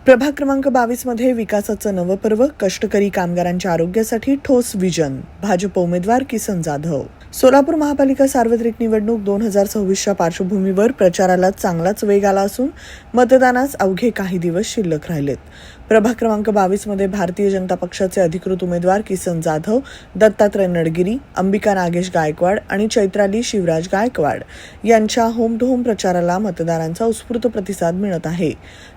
प्रभाग क्रमांक 22 मध्ये विकासाचं नवं पर्व, कष्टकरी कामगारांच्या आरोग्यासाठी ठोस विजन. भाजप उमेदवार किसन जाधव. सोलापूर महापालिका सार्वत्रिक निवडणूक 2026च्या पार्श्वभूमीवर प्रचाराला चांगलाच वेग आला असून मतदानास अवघे काही दिवस शिल्लक राहिलेत. प्रभाग क्रमांक 22 मध्ये भारतीय जनता पक्षाचे अधिकृत उमेदवार किसन जाधव, दत्तात्रय नडगिरी, अंबिका नागेश गायकवाड आणि चैत्राली शिवराज गायकवाड यांच्या होम टू होम प्रचाराला मतदारांचा उत्स्फूर्त प्रतिसाद मिळत आहे.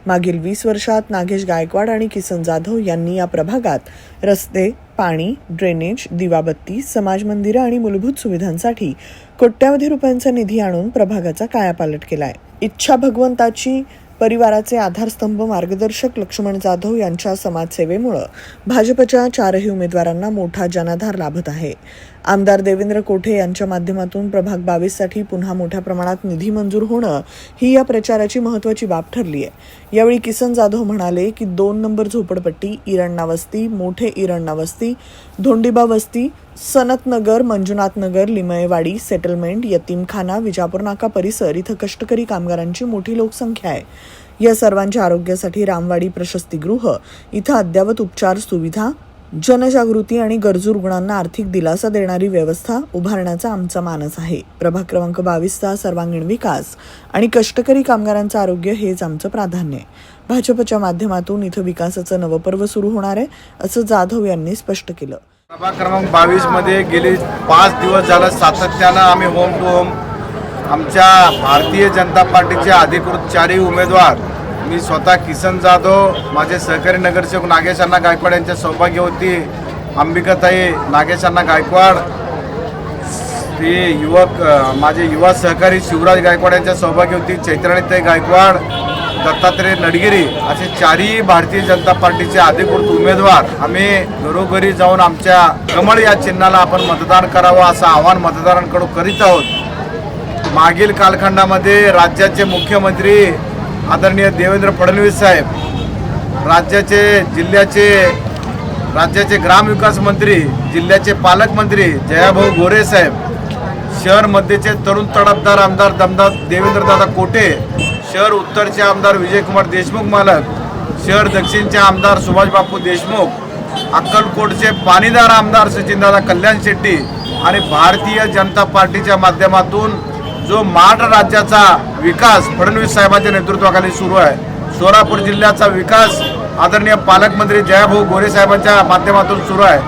मागील 20 वर्षात नागेश गायकवाड आणि किसन जाधव यांनी या प्रभागात रस्ते, पाणी, ड्रेनेज, दिवाबत्ती, समाज मंदिरं आणि मूलभूत सुविधांसाठी कोट्यावधी रुपयांचा निधी आणून प्रभागाचा कायापालट केलाय. इच्छा भगवंताची परिवाराचे आधारस्तंभ मार्गदर्शक लक्ष्मण जाधव यांच्या समाजसेवेमुळे भाजपच्या चारही उमेदवारांना मोठा जनाधार लाभत आहे. आमदार देवेंद्र कोठे यांच्या माध्यमातून प्रभाग 22 साठी पुन्हा मोठ्या प्रमाणात निधी मंजूर होणं ही या प्रचाराची महत्त्वाची बाब ठरली आहे. यावेळी किसन जाधव म्हणाले की 2 नंबर झोपडपट्टी, इरणा वस्ती, मोठे इरणा वस्ती, धोंडीबा वस्ती, सनतनगर, मंजुनाथनगर, लिमयेवाडी, सेटलमेंट, यतीमखाना, विजापूर नाका परिसर इथं कष्टकरी कामगारांची मोठी लोकसंख्या आहे. या सर्वांच्या आरोग्यासाठी रामवाडी प्रशस्तीगृह इथं अद्ययावत उपचार सुविधा, जनजागृती आणि गरजू रुग्णांना आर्थिक दिलासा देणारी व्यवस्था उभारण्याचा आमचा मानस आहे. प्रभाग क्रमांक 22चा सर्वांगीण विकास आणि कष्टकरी कामगारांचं आरोग्य हेच आमचं प्राधान्य आहे. भाजपच्या माध्यमातून इथं विकासाचं नवं पर्व सुरू होणार आहे, असं जाधव यांनी स्पष्ट केलं. प्रभाग क्रमांक 22 मध्ये गेली 5 दिवस झालं सातत्यानं आम्ही होम टू होम आमच्या भारतीय जनता पार्टीचे अधिकृत चारही उमेदवार, मी स्वतः किसन जाधव, माझे सहकारी नगरसेवक नागेश अण्णा गायकवाड यांच्या सौभाग्यवती अंबिकाताई नागेश अण्णा गायकवाड, ते युवक माझे युवा सहकारी शिवराज गायकवाड यांच्या सौभाग्यवती चैत्रालीताई गायकवाड, दत्तात्रय नडगिरी असे चारही भारतीय जनता पार्टीचे अधिकृत उमेदवार आम्ही घरोघरी जाऊन आमच्या कमळ या चिन्हाला आपण मतदान करावं असं आवाहन मतदारांकडून करीत आहोत. मागील कालखंडामध्ये राज्याचे मुख्यमंत्री आदरणीय देवेंद्र फडणवीस साहेब, राज्याचे ग्रामविकास मंत्री, जिल्ह्याचे पालकमंत्री जयाभाऊ गोरे साहेब, शहर मध्येचे तरुण तडफदार आमदार दमदार देवेंद्रदादा कोठे, शहर उत्तरचे आमदार विजयकुमार देशमुख मालक, शहर दक्षिणचे आमदार सुभाष बापू देशमुख, अक्कलकोटचे पाणीदार आमदार सचिनदादा कल्याण शेट्टी आणि भारतीय जनता पार्टीच्या माध्यमातून जो महाराष्ट्र राज्याचा विकास फडणवीस साहेबांच्या नेतृत्वाखाली सुरू आहे, सोलापूर जिल्ह्याचा विकास आदरणीय पालकमंत्री जयाभाऊ गोरे साहेबांच्या माध्यमातून सुरू आहे.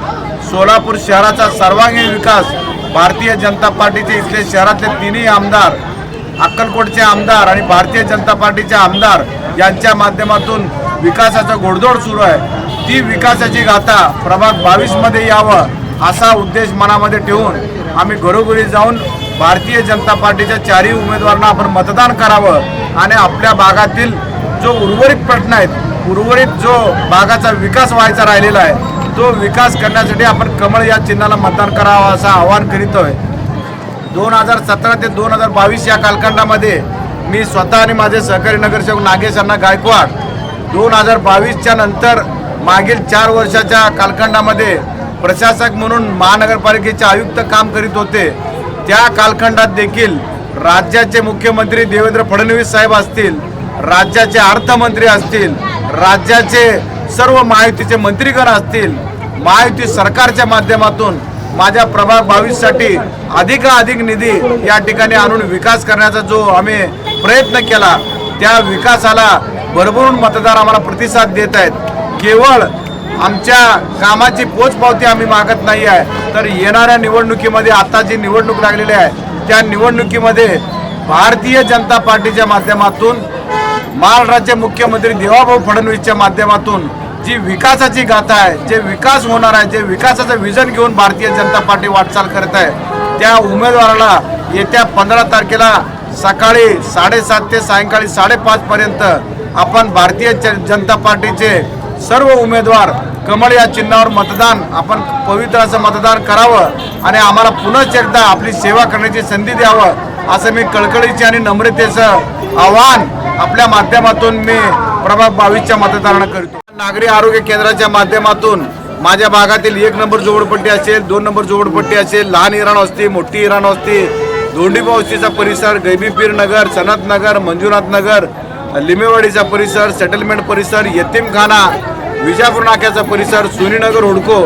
सोलापूर शहराचा सर्वांगीण विकास भारतीय जनता पार्टीचे इथले शहरातले तिन्ही आमदार, अक्कलकोटचे आमदार आणि भारतीय जनता पार्टीचे आमदार यांच्या माध्यमातून विकासाचा घोडदौड सुरू आहे. ती विकासाची गाथा प्रभाग 22 मध्ये यावं असा उद्देश मनामध्ये ठेवून आम्ही घरोघरी जाऊन भारतीय जनता पार्टीच्या चारही उमेदवारांना आपण मतदान करावं आणि आपल्या भागातील जो उर्वरित प्रश्न आहेत, उर्वरित जो भागाचा विकास व्हायचा राहिलेला आहे, तो विकास करण्यासाठी आपण कमळ या चिन्हाला मतदान करावं असं आवाहन करीतोय. 2017 ते 2022 या कालखंडामध्ये मी स्वतः आणि माझे सहकारी नगरसेवक नागेश अण्णा गायकवाड 2022च्या नंतर मागील 4 वर्षाच्या कालखंडामध्ये प्रशासक म्हणून महानगरपालिकेचे आयुक्त काम करीत होते. त्या कालखंडात देखील राज्याचे मुख्यमंत्री देवेंद्र फडणवीस साहेब असतील, राज्याचे अर्थमंत्री असतील, राज्याचे सर्व महायुतीचे मंत्रीगण असतील, महायुती सरकारच्या माध्यमातून माझ्या प्रभाग 22 साठी अधिकाधिक निधी या ठिकाणी आणून विकास करण्याचा जो आम्ही प्रयत्न केला, त्या विकासाला भरभरून मतदार आम्हाला प्रतिसाद देत आहेत. केवळ आमच्या कामाची पोचपावती आम्ही मागत नाही आहे, तर येणाऱ्या निवडणुकीमध्ये आता जी निवडणूक लागलेली आहे त्या निवडणुकीमध्ये भारतीय जनता पार्टीच्या माध्यमातून महाराष्ट्राचे मुख्यमंत्री देवाभाऊ फडणवीसच्या माध्यमातून जी विकासाची गाथा आहे, जे विकास होणार आहे, जे विकासाचं विजन घेऊन भारतीय जनता पार्टी वाटचाल करत आहे, त्या उमेदवाराला येत्या 15 तारखेला सकाळी 7:30 ते सायंकाळी 5:30 पर्यंत आपण भारतीय जनता पार्टीचे सर्व उमेदवार कमळ या चिन्हावर मतदान, आपण पवित्र असं मतदान करावं आणि आम्हाला पुन्हा एकदा आपली सेवा करण्याची संधी द्यावं असं मी कळकळीचे आणि नम्रतेचं आवाहन आपल्या माध्यमातून मी प्रभाग 22च्या मतदारांना करतो. नागरी आरोग्य केंद्राच्या माध्यमातून माझ्या भागातील 1 नंबर झोपडपट्टी असेल, 2 नंबर झोपडपट्टी असेल, लहान इराण वस्ती, मोठी इराण वस्ती, धोंडीबा वस्तीचा परिसर, गैबीपीर नगर, सनत नगर, मंजुनाथ नगर लिमेवाडीचा परिसर, सेटलमेंट परिसर, यतीमखाना, विजापूर नाक्याचा परिसर, सोनीनगर, हुडको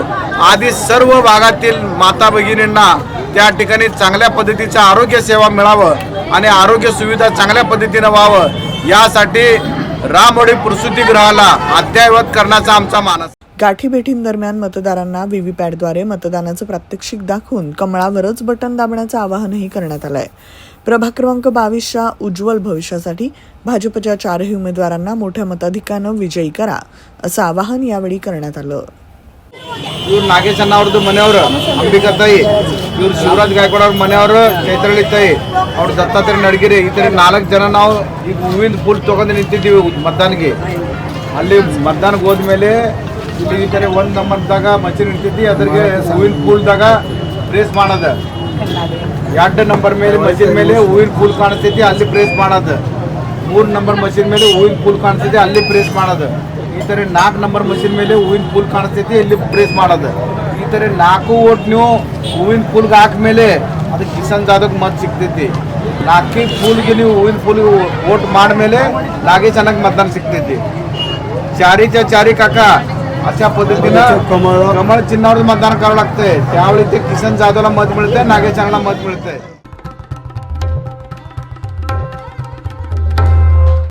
आदी सर्व भागातील माता भगिनींना त्या ठिकाणी चांगल्या पद्धतीचं आरोग्य सेवा मिळावं आणि आरोग्य सुविधा चांगल्या पद्धतीनं व्हावं यासाठी रामवाडी प्रसूतिगृहाला अद्ययावत करण्याचा आमचा मानस. गाठीभेटींदरम्यान मतदारांना व्हीव्हीपॅटद्वारे मतदानाचं प्रात्यक्षिक दाखवून कमळावरच बटन दाबण्याचं आवाहनही करण्यात आलंय. प्रभाग क्रमांक 22च्या उज्ज्वल भविष्यासाठी भाजपच्या 4ही उमेदवारांना मोठ्या मताधिक्यानं विजयी करा असं आवाहन यावेळी करण्यात आलं. ಇವ್ರು ನಾಗೇಶ್ ಅಣ್ಣ ಅವ್ರದ್ದು ಮನೆಯವರು ಅಂಬಿಕಾ ತಾಯಿ, ಇವ್ರು ಶಿವರಾಜ್ ಗಾಯಕ್ವಾಡ್ ಅವ್ರ ಮನೆಯವರು ಚೈತ್ರಳ್ಳಿ ತಾಯಿ, ಅವ್ರು ದತ್ತಾತ್ರೇಯ ನಡಗಿರಿ. ಈ ಥರ 4 ಜನ ನಾವು ಈಗ ಹೂವಿನ ಫುಲ್ ತೊಗೊಂಡು ನಿಂತಿದ್ದೀವಿ ಮತದಾನಿಗೆ. ಅಲ್ಲಿ ಮತದಾನಕ್ಕೆ ಹೋದ್ಮೇಲೆ ಇಲ್ಲಿ ಈ ಥರ 1 ನಂಬರ್ದಾಗ ಮಷೀನ್ ಇರ್ತಿದ್ದಿ, ಅದ್ರಿಗೆ ಹೂವಿನ ಫೂಲ್ದಾಗ ಪ್ರೆಸ್ ಮಾಡೋದು. 2 ನಂಬರ್ ಮೇಲೆ ಮಷೀನ್ ಮೇಲೆ ಹೂವಿನ ಫೂಲ್ ಕಾಣಿಸ್ತೈತಿ, ಅಲ್ಲಿ ಪ್ರೆಸ್ ಮಾಡೋದು. 3 ನಂಬರ್ ಮಷೀನ್ ಮೇಲೆ ಹೂವಿನ ಫೂಲ್ ಕಾಣಿಸ್ತೈತಿ, ಅಲ್ಲಿ ಪ್ರೆಸ್ ಮಾಡೋದು. ಈ ಥರ 4 ನಂಬರ್ ಮಷೀನ್ ಮೇಲೆ ಹೂವಿನ ಫೂಲ್ ಕಾಣಿಸ್ತೈತಿ, ಇಲ್ಲಿ ಪ್ರೆಸ್ ಮಾಡೋದು. ಈ ಥರ 4 ವೋಟ್ ನೀವು ಹೂವಿನ ಫೂಲ್ಗೆ ಹಾಕ್ಮೇಲೆ ಅದು ಕಿಸನ್ ಜಾಧವ್ಗೆ ಮತ ಸಿಗ್ತೈತಿ. 4 ಫೂಲ್ಗೆ ನೀವು ಹೂವಿನ ಫೂಲ್ಗೆ ವೋಟ್ ಮಾಡಿದ್ಮೇಲೆ नागेश अण्णाಗೆ मतदान सिगतೈತಿ. 4च्या 4 काका अशा पद्धतीनं कमळ चिन्हावर मतदान करावं लागतंय. त्यावेळी ते किसन जाधवला मत मिळतंय, नागेश अण्णाला मत मिळतंय.